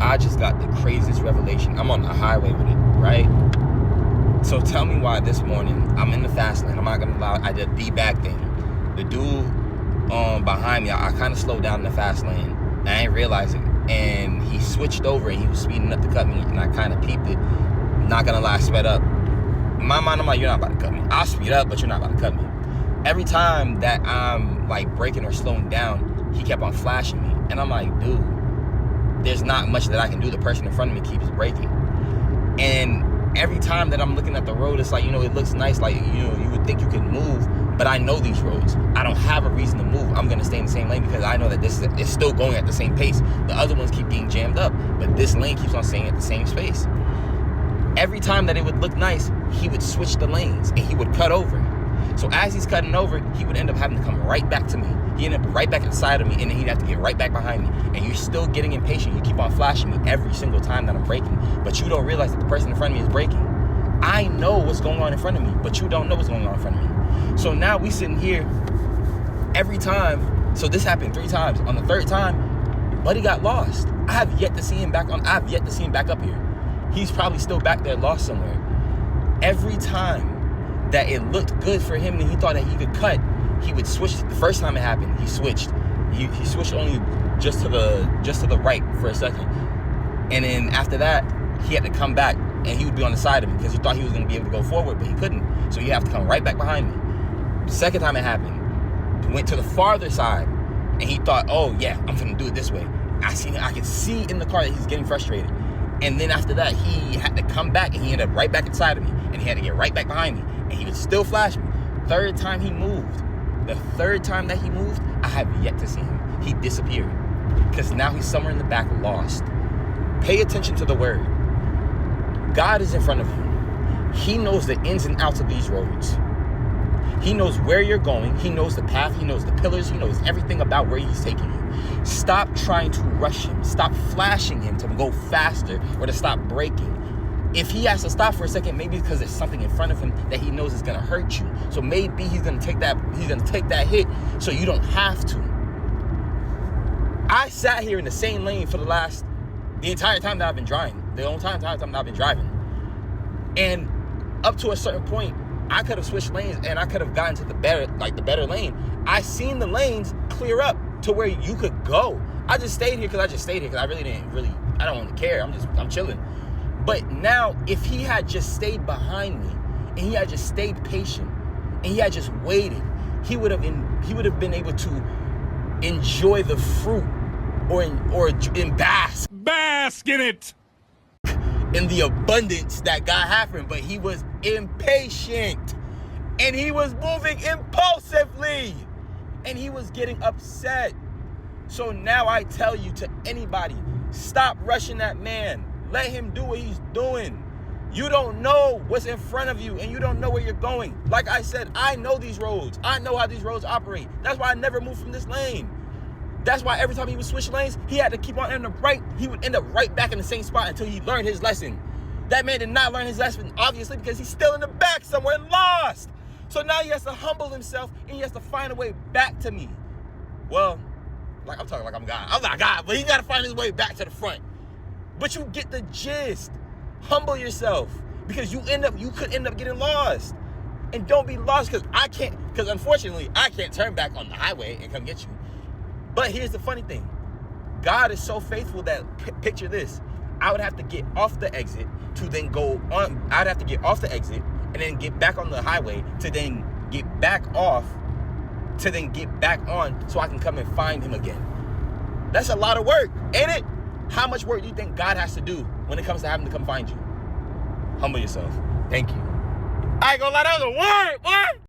I just got the craziest revelation. I'm on the highway with it, right? So tell me why this morning I'm in the fast lane. I'm not gonna lie, I did the back thing. The dude behind me, I kind of slowed down in the fast lane. And I didn't realize it, and he switched over and he was speeding up to cut me, and I kind of peeped it. Not gonna lie, I sped up. In my mind, I'm like, you're not about to cut me. I'll speed up, but you're not about to cut me. Every time that I'm like braking or slowing down, he kept on flashing me, and I'm like, dude, there's not much that I can do. The person in front of me keeps braking, and every time that I'm looking at the road, it's like, you know, it looks nice, like, you know, you would think you could move, but I know these roads. I don't have a reason to move. I'm gonna stay in the same lane because I know that this is still going at the same pace. The other ones keep getting jammed up, but this lane keeps on staying at the same space. Every time that it would look nice, he would switch the lanes and he would cut over. So as he's cutting over, he would end up having to come right back to me. He ended up right back inside of me, and then he'd have to get right back behind me. And you're still getting impatient. You keep on flashing me every single time that I'm braking, but you don't realize that the person in front of me is braking. I know what's going on in front of me, but you don't know what's going on in front of me. So now we sitting here every time. So this happened 3 times. On the 3rd time, buddy got lost. I have yet to see him back up here. He's probably still back there lost somewhere. Every time that it looked good for him and he thought that he could cut, he would switch. The first time it happened, he switched. He switched only just to the right for a second. And then after that, he had to come back and he would be on the side of me because he thought he was going to be able to go forward, but he couldn't. So you have to come right back behind me. The second time it happened, he went to the farther side and he thought, oh yeah, I'm going to do it this way. I could see in the car that he's getting frustrated. And then after that, he had to come back and he ended up right back inside of me, and he had to get right back behind me, and he would still flash me. 3rd time he moved. The 3rd time that he moved, I have yet to see him. He disappeared because now he's somewhere in the back lost. Pay attention to the word. God is in front of you. He knows the ins and outs of these roads. He knows where you're going. He knows the path. He knows the pillars. He knows everything about where he's taking you. Stop trying to rush him. Stop flashing him to go faster or to stop braking. If he has to stop for a second, maybe because there's something in front of him that he knows is going to hurt you. So maybe he's going to take that hit so you don't have to. I sat here in the same lane for the entire time that I've been driving. The entire time that I've been driving. And up to a certain point, I could have switched lanes and I could have gotten to the better lane. I seen the lanes clear up to where you could go. I just stayed here because I I don't want to care. I'm chilling. But now, if he had just stayed behind me and he had just stayed patient and he had just waited, he would have been able to enjoy the fruit or bask in it. In the abundance that God had for him, but he was impatient and he was moving impulsively and he was getting upset. So now I tell you, to anybody, stop rushing that man. Let him do what he's doing. You don't know what's in front of you and you don't know where you're going. Like I said, I know these roads. I know how these roads operate. That's why I never moved from this lane. That's why every time he would switch lanes, he had to keep on in the right. He would end up right back in the same spot until he learned his lesson. That man did not learn his lesson, obviously, because he's still in the back somewhere lost. So now he has to humble himself and he has to find a way back to me. Well, like I'm talking like I'm God. I'm not God, but he got to find his way back to the front. But you get the gist. Humble yourself because you could end up getting lost. And don't be lost because unfortunately, I can't turn back on the highway and come get you. But here's the funny thing. God is so faithful that, picture this, I would have to get off the exit to then go on. I'd have to get off the exit and then get back on the highway to then get back off to then get back on so I can come and find him again. That's a lot of work, ain't it? How much work do you think God has to do when it comes to having to come find you? Humble yourself. Thank you. I ain't gonna lie, that was a word, boy.